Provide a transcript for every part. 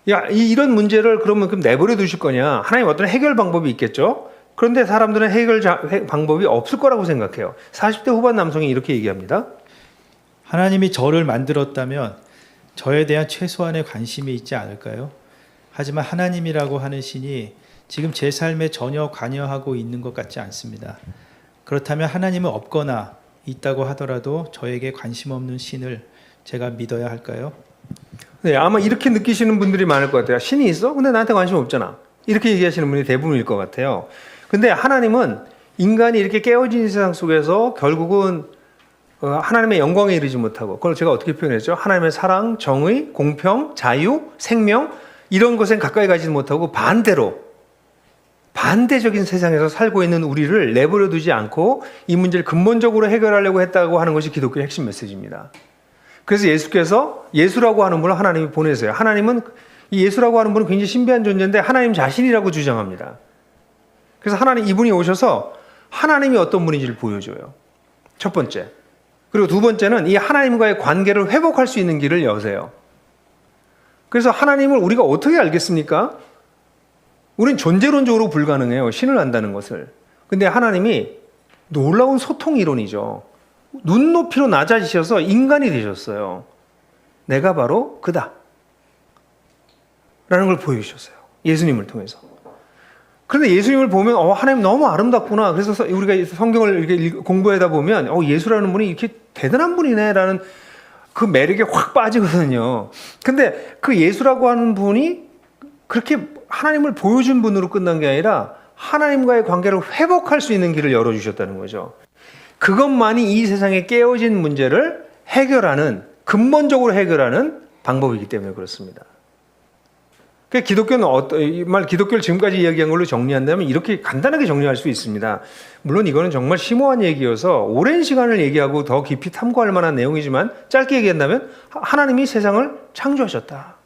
야, 이런 문제를 그러면 내버려 두실 거냐? 하나님 어떤 해결 방법이 있겠죠? 그런데 사람들은 방법이 없을 거라고 생각해요. 40대 후반 남성이 이렇게 얘기합니다. 하나님이 저를 만들었다면 저에 대한 최소한의 관심이 있지 않을까요? 하지만 하나님이라고 하는 신이 지금 제 삶에 전혀 관여하고 있는 것 같지 않습니다. 그렇다면 하나님은 없거나 있다고 하더라도 저에게 관심 없는 신을 제가 믿어야 할까요? 네, 아마 이렇게 느끼시는 분들이 많을 것 같아요. 신이 있어? 근데 나한테 관심 없잖아. 이렇게 얘기하시는 분이 대부분일 것 같아요. 근데 하나님은 인간이 이렇게 깨어진 세상 속에서 결국은 하나님의 영광에 이르지 못하고, 그걸 제가 어떻게 표현했죠? 하나님의 사랑, 정의, 공평, 자유, 생명, 이런 것엔 가까이 가지 못하고 반대적인 세상에서 살고 있는 우리를 내버려 두지 않고 이 문제를 근본적으로 해결하려고 했다고 하는 것이 기독교의 핵심 메시지입니다. 그래서 예수께서 예수라고 하는 분을 하나님이 보내세요. 하나님은 이 예수라고 하는 분은 굉장히 신비한 존재인데 하나님 자신이라고 주장합니다. 그래서 이분이 오셔서 하나님이 어떤 분인지를 보여줘요. 첫 번째. 그리고 두 번째는 이 하나님과의 관계를 회복할 수 있는 길을 여세요. 그래서 하나님을 우리가 어떻게 알겠습니까? 우린 존재론적으로 불가능해요. 신을 안다는 것을. 근데 하나님이 놀라운 소통 이론이죠. 눈높이로 낮아지셔서 인간이 되셨어요. 내가 바로 그다. 라는 걸 보여주셨어요. 예수님을 통해서. 그런데 예수님을 보면 하나님 너무 아름답구나. 그래서 우리가 성경을 이렇게 공부하다 보면 예수라는 분이 이렇게 대단한 분이네 라는 그 매력에 확 빠지거든요. 근데 그 예수라고 하는 분이 그렇게 하나님을 보여준 분으로 끝난 게 아니라 하나님과의 관계를 회복할 수 있는 길을 열어주셨다는 거죠. 그것만이 이 세상의 깨어진 문제를 근본적으로 해결하는 방법이기 때문에 그렇습니다. 기독교를 지금까지 이야기한 걸로 정리한다면 이렇게 간단하게 정리할 수 있습니다. 물론 이거는 정말 심오한 얘기여서 오랜 시간을 얘기하고 더 깊이 탐구할 만한 내용이지만 짧게 얘기한다면 하나님이 세상을 창조하셨다.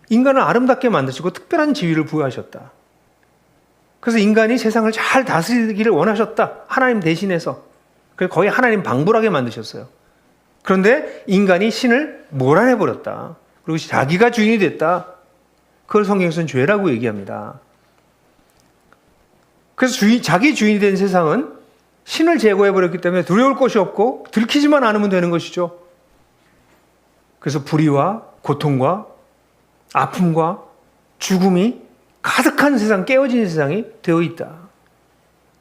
인간을 아름답게 만드시고 특별한 지위를 부여하셨다. 그래서 인간이 세상을 잘 다스리기를 원하셨다. 하나님 대신해서. 그래서 거의 하나님 방불하게 만드셨어요. 그런데 인간이 신을 몰아내버렸다. 그리고 자기가 주인이 됐다. 그걸 성경에서는 죄라고 얘기합니다. 그래서 자기 주인이 된 세상은 신을 제거해버렸기 때문에 두려울 것이 없고 들키지만 않으면 되는 것이죠. 그래서 불의와 고통과 아픔과 죽음이 가득한 세상, 깨어진 세상이 되어 있다.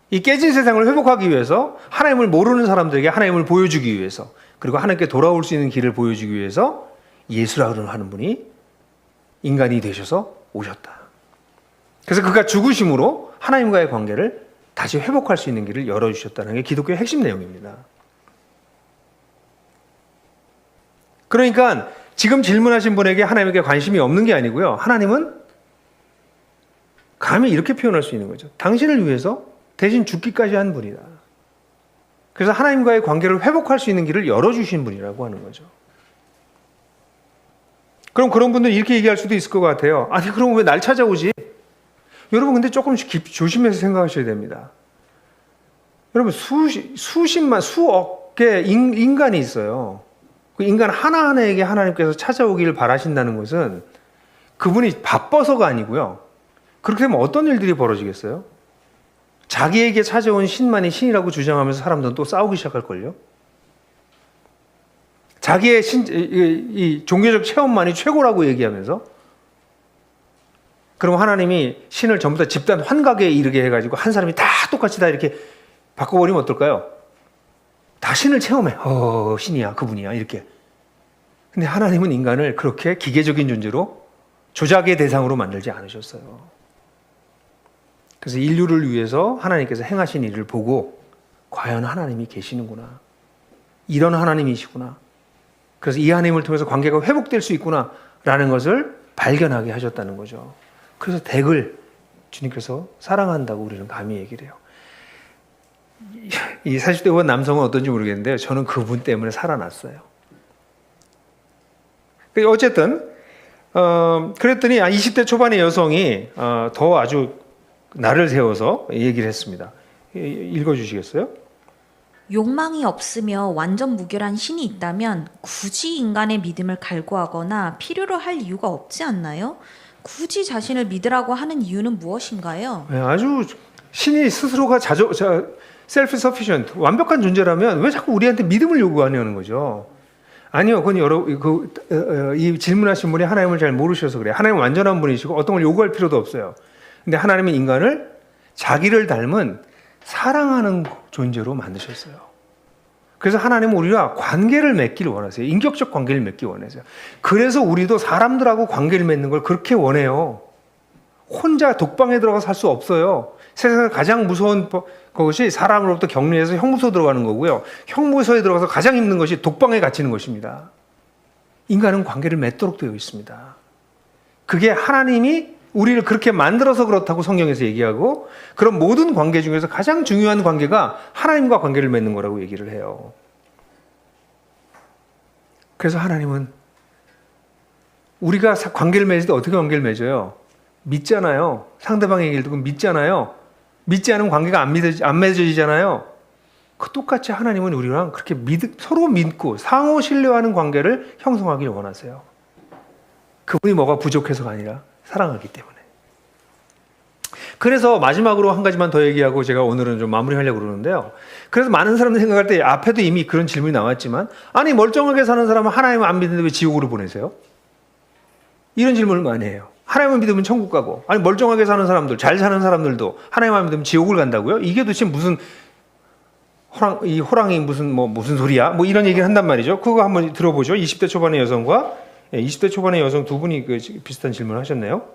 이 깨진 세상을 회복하기 위해서 하나님을 모르는 사람들에게 하나님을 보여주기 위해서 그리고 하나님께 돌아올 수 있는 길을 보여주기 위해서 예수라고 하는 분이 인간이 되셔서 오셨다. 그래서 그가 죽으심으로 하나님과의 관계를 다시 회복할 수 있는 길을 열어주셨다는 게 기독교의 핵심 내용입니다. 그러니까 지금 질문하신 분에게 하나님께 관심이 없는 게 아니고요. 하나님은 감히 이렇게 표현할 수 있는 거죠. 당신을 위해서 대신 죽기까지 한 분이다. 그래서 하나님과의 관계를 회복할 수 있는 길을 열어주신 분이라고 하는 거죠. 그럼 그런 분들은 이렇게 얘기할 수도 있을 것 같아요. 아니, 그럼 왜 날 찾아오지? 여러분, 근데 조금씩 조심해서 생각하셔야 됩니다. 여러분, 수억 개의 인간이 있어요. 그 인간 하나하나에게 하나님께서 찾아오기를 바라신다는 것은 그분이 바빠서가 아니고요. 그렇게 되면 어떤 일들이 벌어지겠어요? 자기에게 찾아온 신만이 신이라고 주장하면서 사람들은 또 싸우기 시작할걸요? 자기의 이 종교적 체험만이 최고라고 얘기하면서 그럼 하나님이 신을 전부 다 집단 환각에 이르게 해가지고 한 사람이 다 똑같이 다 이렇게 바꿔버리면 어떨까요? 다 신을 체험해. 신이야, 그분이야, 이렇게. 근데 하나님은 인간을 그렇게 기계적인 존재로 조작의 대상으로 만들지 않으셨어요. 그래서 인류를 위해서 하나님께서 행하신 일을 보고 과연 하나님이 계시는구나. 이런 하나님이시구나. 그래서 이 하나님을 통해서 관계가 회복될 수 있구나 라는 것을 발견하게 하셨다는 거죠. 그래서 댁을 주님께서 사랑한다고 우리는 감히 얘기를 해요. 이 40대 후반 남성은 어떤지 모르겠는데요. 저는 그분 때문에 살아났어요. 어쨌든 그랬더니 20대 초반의 여성이 더 아주 날을 세워서 얘기를 했습니다. 읽어주시겠어요? 욕망이 없으며 완전 무결한 신이 있다면 굳이 인간의 믿음을 갈구하거나 필요로 할 이유가 없지 않나요? 굳이 자신을 믿으라고 하는 이유는 무엇인가요? 네, 아주 신이 스스로가 셀프 서피션트 완벽한 존재라면 왜 자꾸 우리한테 믿음을 요구하냐는 거죠. 아니요, 그건 이 질문하신 분이 하나님을 잘 모르셔서 그래요. 하나님은 완전한 분이시고 어떤 걸 요구할 필요도 없어요. 근데 하나님은 인간을 자기를 닮은 사랑하는 존재로 만드셨어요. 그래서 하나님은 우리와 관계를 맺기를 원하세요. 인격적 관계를 맺기 원하세요. 그래서 우리도 사람들하고 관계를 맺는 걸 그렇게 원해요. 혼자 독방에 들어가 살 수 없어요. 세상에서 가장 무서운 것이 사람으로부터 격리해서 형무소 들어가는 거고요. 형무소에 들어가서 가장 힘든 것이 독방에 갇히는 것입니다. 인간은 관계를 맺도록 되어 있습니다. 그게 하나님이 우리를 그렇게 만들어서 그렇다고 성경에서 얘기하고, 그런 모든 관계 중에서 가장 중요한 관계가 하나님과 관계를 맺는 거라고 얘기를 해요. 그래서 하나님은 우리가 관계를 맺을 때 어떻게 관계를 맺어요? 믿잖아요. 상대방의 얘기를 듣고 믿잖아요. 믿지 않으면 관계가 안 맺어지잖아요. 그 똑같이 하나님은 우리랑 그렇게 서로 믿고 상호 신뢰하는 관계를 형성하기를 원하세요. 그분이 뭐가 부족해서가 아니라 사랑하기 때문에. 그래서 마지막으로 한 가지만 더 얘기하고 제가 오늘은 좀 마무리하려고 그러는데요. 그래서 많은 사람들이 생각할 때 앞에도 이미 그런 질문이 나왔지만, 아니 멀쩡하게 사는 사람은 하나님을 안 믿는데 왜 지옥으로 보내세요? 이런 질문을 많이 해요. 하나님을 믿으면 천국 가고, 아니 멀쩡하게 사는 사람들, 잘 사는 사람들도 하나님을 안 믿으면 지옥을 간다고요? 이게 도대체 무슨 호랑이 무슨 소리야? 뭐 이런 얘기를 한단 말이죠. 그거 한번 들어보죠. 20대 초반의 여성과 20대 초반의 여성 두 분이 비슷한 질문을 하셨네요.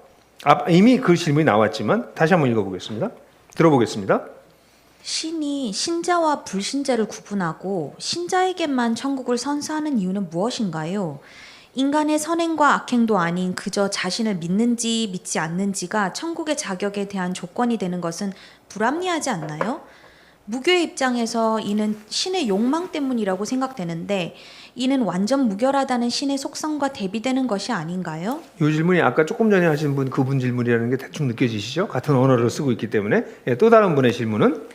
이미 그 질문이 나왔지만 다시 한번 읽어보겠습니다. 들어보겠습니다. 신이 신자와 불신자를 구분하고 신자에게만 천국을 선사하는 이유는 무엇인가요? 인간의 선행과 악행도 아닌 그저 자신을 믿는지 믿지 않는지가 천국의 자격에 대한 조건이 되는 것은 불합리하지 않나요? 무교의 입장에서 이는 신의 욕망 때문이라고 생각되는데, 이는 완전 무결하다는 신의 속성과 대비되는 것이 아닌가요? 이 질문이 아까 조금 전에 하신 그분 질문이라는 게 대충 느껴지시죠? 같은 언어를 쓰고 있기 때문에. 또 다른 분의 질문은,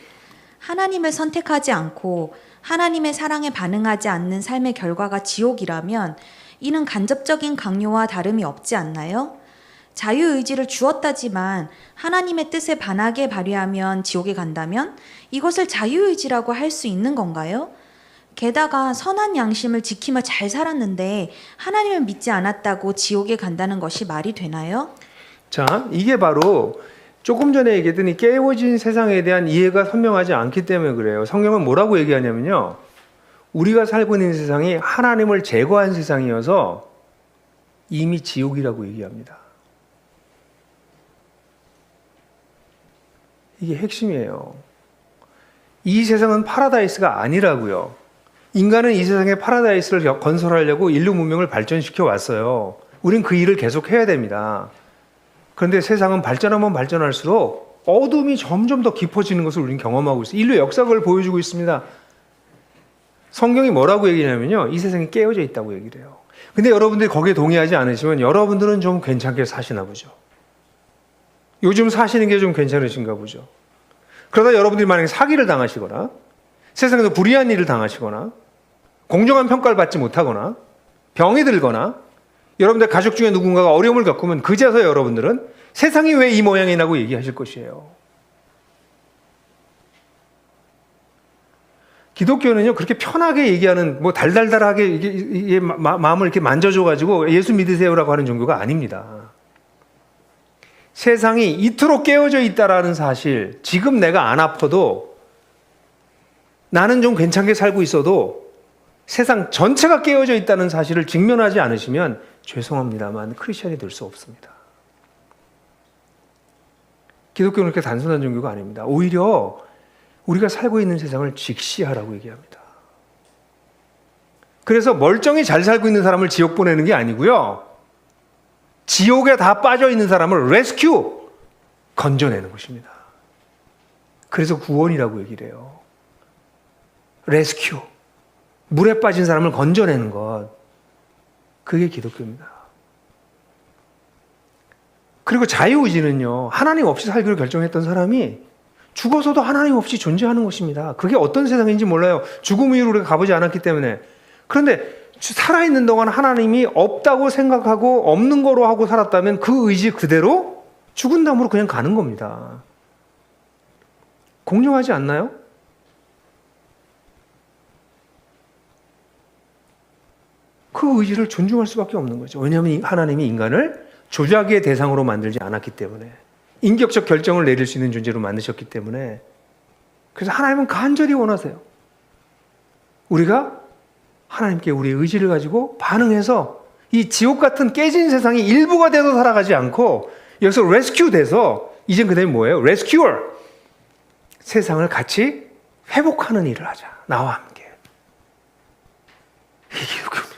하나님을 선택하지 않고 하나님의 사랑에 반응하지 않는 삶의 결과가 지옥이라면 이는 간접적인 강요와 다름이 없지 않나요? 자유의지를 주었다지만 하나님의 뜻에 반하게 발휘하면 지옥에 간다면 이것을 자유의지라고 할 수 있는 건가요? 게다가 선한 양심을 지키며 잘 살았는데 하나님을 믿지 않았다고 지옥에 간다는 것이 말이 되나요? 자, 이게 바로 조금 전에 얘기했던 이 깨워진 세상에 대한 이해가 선명하지 않기 때문에 그래요. 성경은 뭐라고 얘기하냐면요, 우리가 살고 있는 세상이 하나님을 제거한 세상이어서 이미 지옥이라고 얘기합니다. 이게 핵심이에요. 이 세상은 파라다이스가 아니라고요. 인간은 이 세상에 파라다이스를 건설하려고 인류 문명을 발전시켜 왔어요. 우린 그 일을 계속 해야 됩니다. 그런데 세상은 발전하면 발전할수록 어둠이 점점 더 깊어지는 것을 우리는 경험하고 있어요. 인류 역사를 보여주고 있습니다. 성경이 뭐라고 얘기하냐면요, 이 세상이 깨어져 있다고 얘기를 해요. 근데 여러분들이 거기에 동의하지 않으시면 여러분들은 좀 괜찮게 사시나 보죠. 요즘 사시는 게 좀 괜찮으신가 보죠. 그러다 여러분들이 만약에 사기를 당하시거나 세상에서 불의한 일을 당하시거나 공정한 평가를 받지 못하거나 병이 들거나 여러분들 가족 중에 누군가가 어려움을 겪으면 그제서 여러분들은 세상이 왜 이 모양이냐고 얘기하실 것이에요. 기독교는요, 그렇게 편하게 얘기하는, 달달달하게 이게 마음을 이렇게 만져줘가지고 예수 믿으세요라고 하는 종교가 아닙니다. 세상이 이토록 깨어져 있다라는 사실, 지금 내가 안 아파도 나는 좀 괜찮게 살고 있어도 세상 전체가 깨어져 있다는 사실을 직면하지 않으시면 죄송합니다만 크리스천이 될 수 없습니다. 기독교는 그렇게 단순한 종교가 아닙니다. 오히려 우리가 살고 있는 세상을 직시하라고 얘기합니다. 그래서 멀쩡히 잘 살고 있는 사람을 지옥 보내는 게 아니고요, 지옥에 다 빠져 있는 사람을 레스큐, 건져내는 것입니다. 그래서 구원이라고 얘기를 해요. 레스큐, 물에 빠진 사람을 건져내는 것, 그게 기독교입니다. 그리고 자유의지는요, 하나님 없이 살기로 결정했던 사람이 죽어서도 하나님 없이 존재하는 것입니다. 그게 어떤 세상인지 몰라요. 죽음 위로 우리가 가보지 않았기 때문에. 그런데 살아있는 동안 하나님이 없다고 생각하고 없는 거로 하고 살았다면 그 의지 그대로 죽은 다음으로 그냥 가는 겁니다. 공정하지 않나요? 그 의지를 존중할 수밖에 없는 거죠. 왜냐하면 하나님이 인간을 조작의 대상으로 만들지 않았기 때문에, 인격적 결정을 내릴 수 있는 존재로 만드셨기 때문에. 그래서 하나님은 간절히 원하세요. 우리가 하나님께 우리의 의지를 가지고 반응해서 이 지옥 같은 깨진 세상이 일부가 돼서 살아가지 않고 여기서 레스큐 돼서, 이젠 그다음에 뭐예요? 레스큐어. 세상을 같이 회복하는 일을 하자. 나와 함께. 이게 기독교입니다.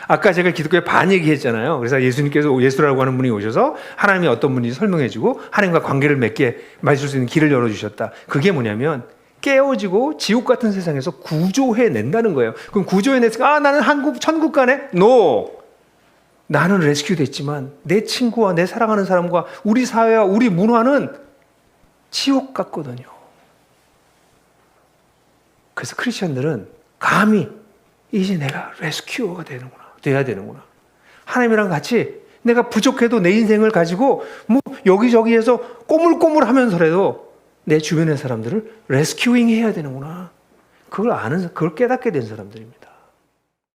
아까 제가 기독교의 반 얘기했잖아요. 그래서 예수님께서 예수라고 하는 분이 오셔서 하나님이 어떤 분인지 설명해주고 하나님과 관계를 맺게 맺을 수 있는 길을 열어주셨다. 그게 뭐냐면 깨어지고 지옥 같은 세상에서 구조해낸다는 거예요. 그럼 구조해냈으니까 나는 천국 가네? No! 나는 레스큐 됐지만 내 친구와 내 사랑하는 사람과 우리 사회와 우리 문화는 지옥 같거든요. 그래서 크리스천들은 감히 이제 내가 레스큐어가 돼야 되는구나. 하나님이랑 같이 내가 부족해도 내 인생을 가지고 뭐 여기저기에서 꼬물꼬물 하면서라도 내 주변의 사람들을 레스큐잉 해야 되는구나. 그걸 깨닫게 된 사람들입니다.